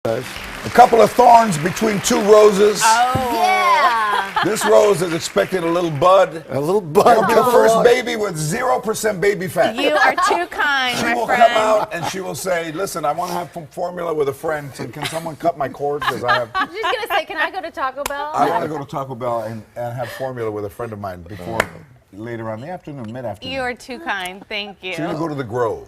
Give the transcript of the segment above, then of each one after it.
A couple of thorns between two roses. Oh. Yeah. This rose is expecting a little bud. A little bud. The first baby with 0% baby fat. You are too kind, She my will friend. come out and she will say, listen, I want to have some formula with a friend. Can someone cut my cord? Because I I'm just going to say, can I go to Taco Bell? want to go to Taco Bell and have formula with a friend of mine before later on in the afternoon, mid-afternoon. You are too kind. Thank you. She's going to go to the Grove.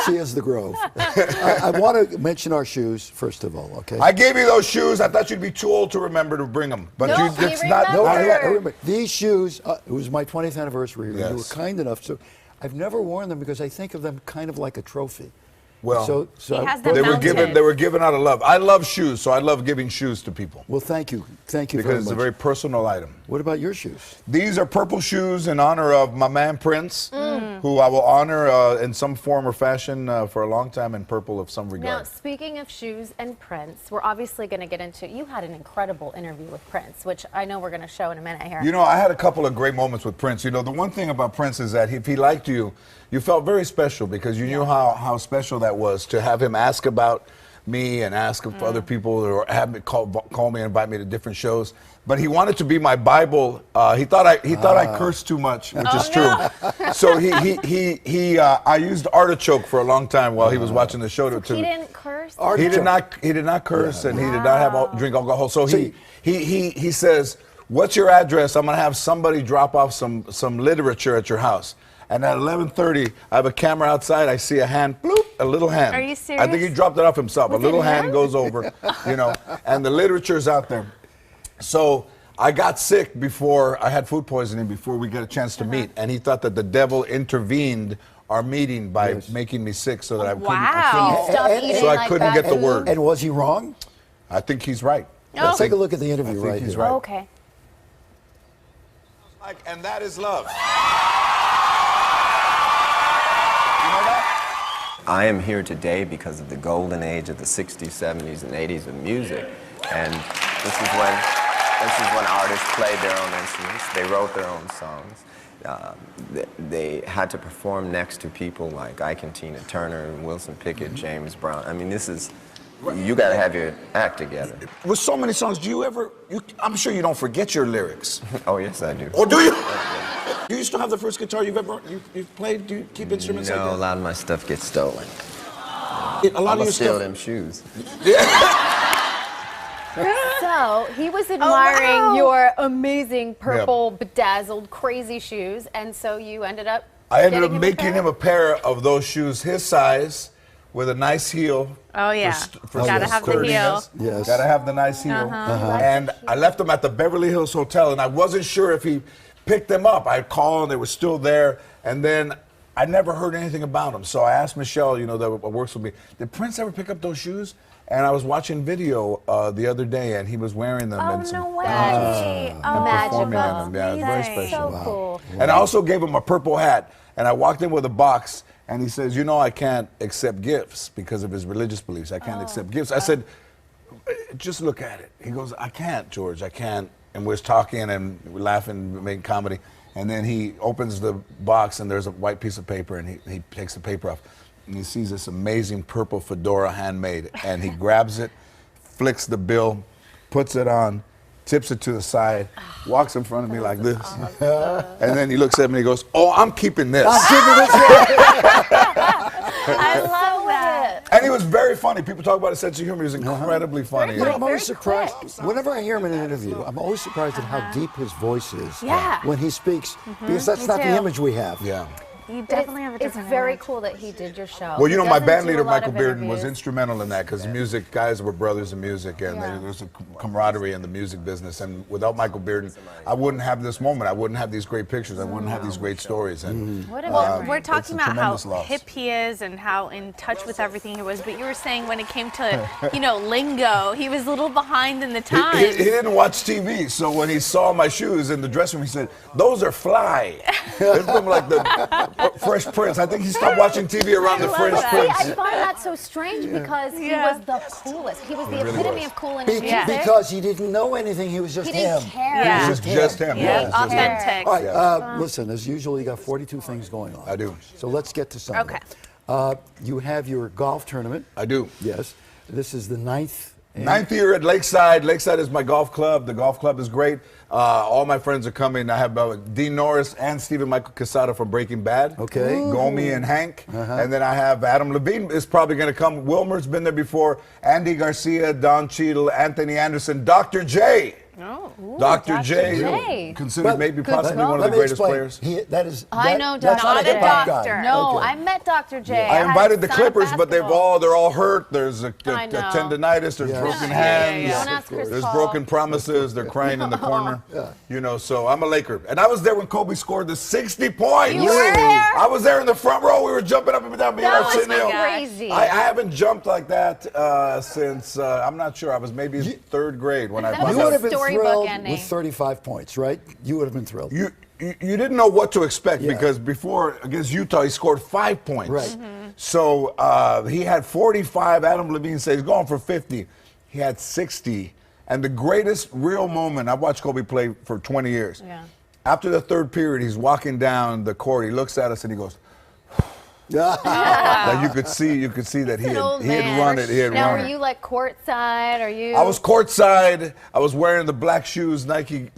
She is the Grove. I want to mention our shoes, first of all, okay? I gave you those shoes. I thought you'd be too old to remember to bring them. But No, it's he not. No, I remembered. remember. These shoes, it was my 20th anniversary. Yes. You were kind enough. So I've never worn them because I think of them kind of like a trophy. Well, He has they them were given. mounted. They were given out of love. I love shoes, so I love giving shoes to people Well, thank you. Thank you because very it's much. a very personal item. What about your shoes? These are purple shoes in honor of my man Prince, who I will honor in some form or fashion for a long time in purple of some Now, regard. speaking of shoes and Prince, we're obviously going to get into, you had an incredible interview with Prince, which I know we're going to show in a minute here. You know, I had a couple of great moments with Prince. You know, the one thing about Prince is that if he liked you, you felt very special because you knew how special that was to have him ask about me and ask for other people or have me call me and invite me to different shows. But he wanted to be my Bible. He thought I cursed too much, which is true. So I used artichoke for a long time while he was watching the show. He didn't curse? He did not curse and he did not have drink alcohol. So he says, "What's your address? I'm gonna have somebody drop off some literature at your house." And at 11:30, I have a camera outside. I see a hand, bloop, a little hand. Are you I serious? think he dropped it off himself. Was a little it hand him? goes over, you know, and the literature's out there. So I got sick before I had food poisoning before we got a chance to meet, and he thought that the devil intervened our meeting by making me sick so that I couldn't. Wow. Stop And- eating So I like couldn't bad get the food? word. And was he wrong? I think he's right. Let's take a look at the I interview think right he's here. right. Oh, okay. And that is love. I am here today because of the golden age of the 60s, 70s, and 80s of music. And this is when artists played their own instruments. They wrote their own songs. They had to perform next to people like Ike and Tina Turner, Wilson Pickett, James Brown. I mean, you got to have your act together. With so many songs, I'm sure you don't forget your lyrics. Oh, yes, I do. Or do you? Do you still have the first guitar you've played? Do you keep instruments like No, a that? lot of my stuff gets stolen. A lot I'm of your gonna steal stuff. them shoes. So he was admiring wow. your amazing purple, bedazzled, crazy shoes, and so you ended up. I ended up getting making pair? him a pair of those shoes his size with a nice heel. Oh, yeah. For Gotta some have the heel. sturdiness. Yes. Gotta have the nice heel. And I left them at the Beverly Hills Hotel, and I wasn't sure if he picked them up. I called, and they were still there, and then I never heard anything about them. So I asked Michelle, you know, that works with me, did Prince ever pick up those shoes? And I was watching video the other day, and he was wearing them. Oh, and some, no way. and performing in them. Yeah, it was very Amazing. special. So cool. And I also gave him a purple hat. And I walked in with a box, and he says, you know, I can't accept gifts because of his religious beliefs. I can't accept gifts. I said, just look at it. He goes, I can't, George, I can't. And we're talking and we're laughing, making comedy. And then he opens the box, and there's a white piece of paper, and he takes the paper off. And he sees this amazing purple fedora handmade. And he grabs it, flicks the bill, puts it on, tips it to the side, walks in front of me like this. And then he looks at me and he goes, oh, I'm keeping this. Ah. I love that. And he was very funny. People talk about his sense of humor. He was incredibly funny. You know, I'm Very always surprised. quick. Whenever I hear him in an interview, I'm always surprised at how deep his voice is Yeah. when he speaks, because that's Me not too. the image we have. Yeah. You But definitely have a it's different very image. cool that he did your show. Well, you know, He my doesn't band do a leader, lot Michael of Bearden, was interviews. instrumental in that because music guys were brothers in music, and Yeah. there's a camaraderie in the music business. And without Michael Bearden, I wouldn't have this moment. I wouldn't have these great pictures. I wouldn't have these great stories. And What a Well, memory. we're it's talking a about how tremendous loss. hip he is and how in touch with everything he was. But you were saying when it came to, you know, lingo, he was a little behind in the times. He didn't watch TV, so when he saw my shoes in the dressing room, he said, "Those are fly." It's from like the Fresh Prince. I think he stopped watching TV around the love Fresh that. See, Prince. I find that so strange because he Yeah. was the coolest. He was the really epitome was. of cool in his Yeah. music. Because he didn't know anything, he was just He didn't him. care. Yeah. It was just him. Yeah, It was just him. authentic. All right, listen, as usual, you got 42 things going on. I do. So let's get to some of Okay. them. You have your golf tournament. I do. Yes. This is the 9th. Ninth year at Lakeside. Lakeside is my golf club. The golf club is great. All my friends are coming. I have Dean Norris and Stephen Michael Quesada from Breaking Bad. Okay. Gomi and Hank. And then I have Adam Levine is probably going to come. Wilmer's been there before. Andy Garcia, Don Cheadle, Anthony Anderson, Dr. J. Ooh, Dr. J, J. considered But- maybe Good possibly call. one of the Let me greatest explain. players. I know that's Dr. not a J. hip-hop Doctor. guy. No, Okay. I met Dr. J. I had invited the signed Clippers, but they've basketball. they're all hurt. There's a I know. tendonitis. There's Yes. broken Yeah, hands. Don't ask Chris There's Paul. broken promises. They're crying in the corner. You know, so I'm a Laker, and I was there when Kobe scored the 60 points. You were there? I was there in the front row. We were jumping up and down. That was sitting there. crazy. I haven't jumped like that since I'm not sure. I was maybe in third grade when I That found was You out. would have been Storybook thrilled ending. with 35 points, right? You would have been thrilled. You didn't know what to expect Yeah. because before against Utah he scored 5 points. Right. So he had 45. Adam Levine said he's going for 50. He had 60. And the greatest real moment, I've watched Kobe play for 20 years. Yeah. After the third period, he's walking down the court. He looks at us and he goes, like you could see that he An old had man. run it. He had Now, run were it. you like courtside? Are you? I was courtside. I was wearing the black shoes. Nike,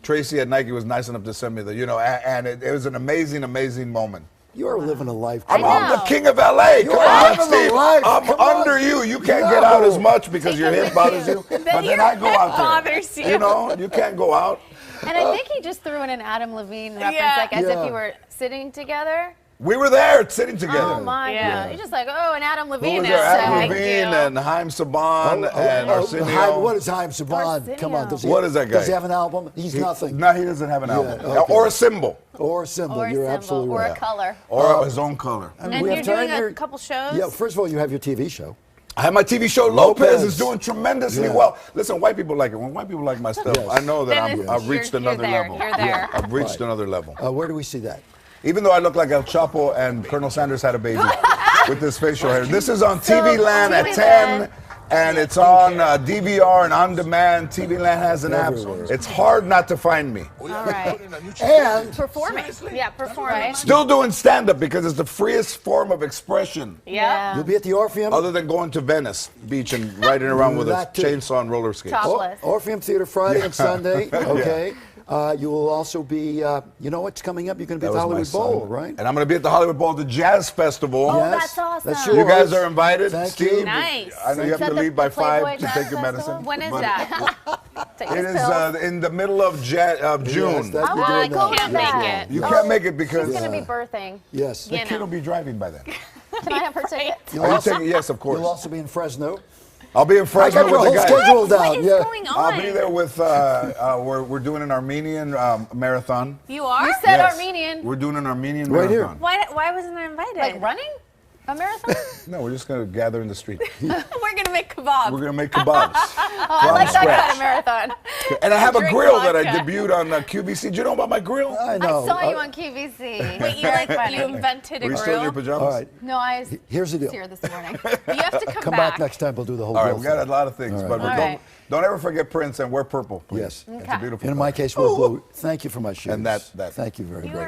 Tracy at Nike was nice enough to send me and it was an amazing, amazing moment. You are living a life. I'm know. the king of LA. You Come are on, living the Steve. life. I'm Come on. under you. You can't get out as much because your hip bothers you. But then your I go out there. bothers you. You know, you can't go out. And I think he just threw in an Adam Levine reference, Yeah. like as Yeah. if you were sitting together. We were there sitting together. Oh my Yeah. God! You're just like, oh, and Adam Who Levine was is there? Adam thank Levine you. and Haim Saban and Arsenio. What is Haim Saban? Come on. Does he, What is that guy? Does he have an album? He's nothing. No, he doesn't have an album. okay. Or a symbol. Or a symbol. Or a You're symbol, absolutely or right. a color. Or his own color. And we you're have time doing here. a couple shows. Yeah, first of all, you have your TV show. I have my TV show, Lopez, Lopez. is doing tremendously Yeah. well. Listen, white people like it. When white people like my stuff, Yes. I know that Then it's- I've reached you're another there. level. You're there. I've reached Right. another level. Where do we see that? Even though I look like El Chapo and Colonel Sanders had a baby with this facial hair. This is on TV Land at TV 10, Land. and it's on DVR and on demand. TV Land has an app. Everywhere. It's hard not to find me. All right. And Performing. Yeah, performing. Still doing stand-up because it's the freest form of expression. Yeah. you'll be at the Orpheum. Other than going to Venice Beach and riding around with a That too. chainsaw and roller skates. Topless. Orpheum Theater Friday and Sunday. Okay. You will also be, you know what's coming up? You're going to be at That the was my Hollywood Bowl, son. right? And I'm going to be at the Hollywood Bowl, the Jazz Festival. Oh, Yes, that's awesome. that's You yours. guys are invited. Thank Steve, you. Nice. I know you have Is to that leave by the Playboy 5 to Jazz take your Festival? medicine. When is but that? Take It his is pills. in the middle of June. Yes, that you're I doing go that. Can't make it. You can't make it because She's going to be birthing. Yes. the You kid know. will be driving by then. Can I have her ticket? Are you taking? Yes, of course. You'll also be in Fresno. I'll be in I Fresno got your with whole the guys. schedule down. What is Yeah. going on? I'll be there with. We're doing an Armenian marathon. You are? You said Yes. Armenian. We're doing an Armenian Right here. marathon. Why wasn't I invited? Like running? A marathon? No, we're just gonna gather in the street. We're gonna make kebab. We're gonna make kebabs. I like that scratch. kind of marathon. And I have a Drink grill that I vodka. debuted on QVC. Do you know about my grill? I I know. saw you on QVC. Wait, you invented a Were you still in your grill? pajamas? All right. No, I was Here's the deal. here this morning. You have to come, Come back next time. We'll do the whole All right, grill we got a thing. lot of things, All right. but All don't, right. don't ever forget Prince and wear purple, please. Yes. It's a beautiful And in my case, we're blue. Thank you for my shoes. And that- Thank you very You much. are